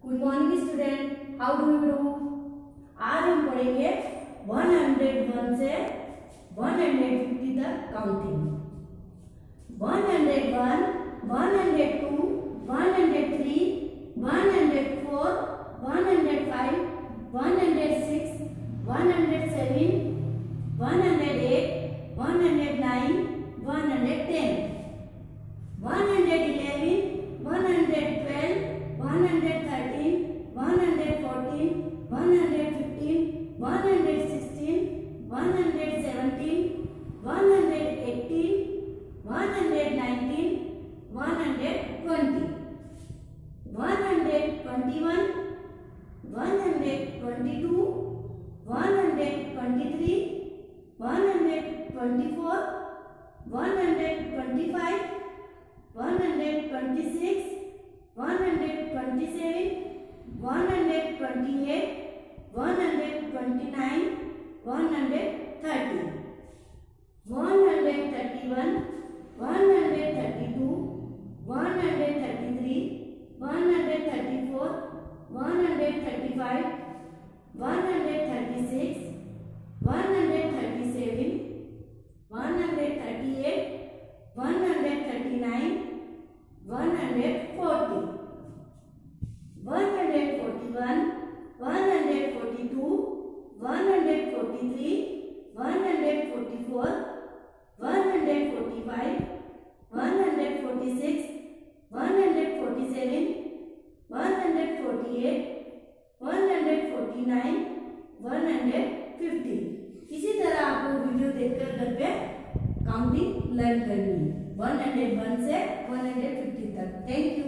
Good morning student, how do you do. आज हम पढ़ेंगे 101 से 150 तक काउंटिंग। 101, 102, 103, 104, 105, 106, 107, 108, 109, 110, 111, 112, 113, 114, 115, 116, 117, 118, 119, 120, 121, 122, 123, 124, 125, 126, 127, 128, 129, 130, 131, 132, 133, 134, 135, 136, 137, 138, 139, 140, 141, 142, 143, 144, 145, 146, 147, 148, 149, 150। इसी तरह आपको वीडियो देखकर घर पे काउंटिंग लर्न करनी है 101 से 150 तक। Thank you.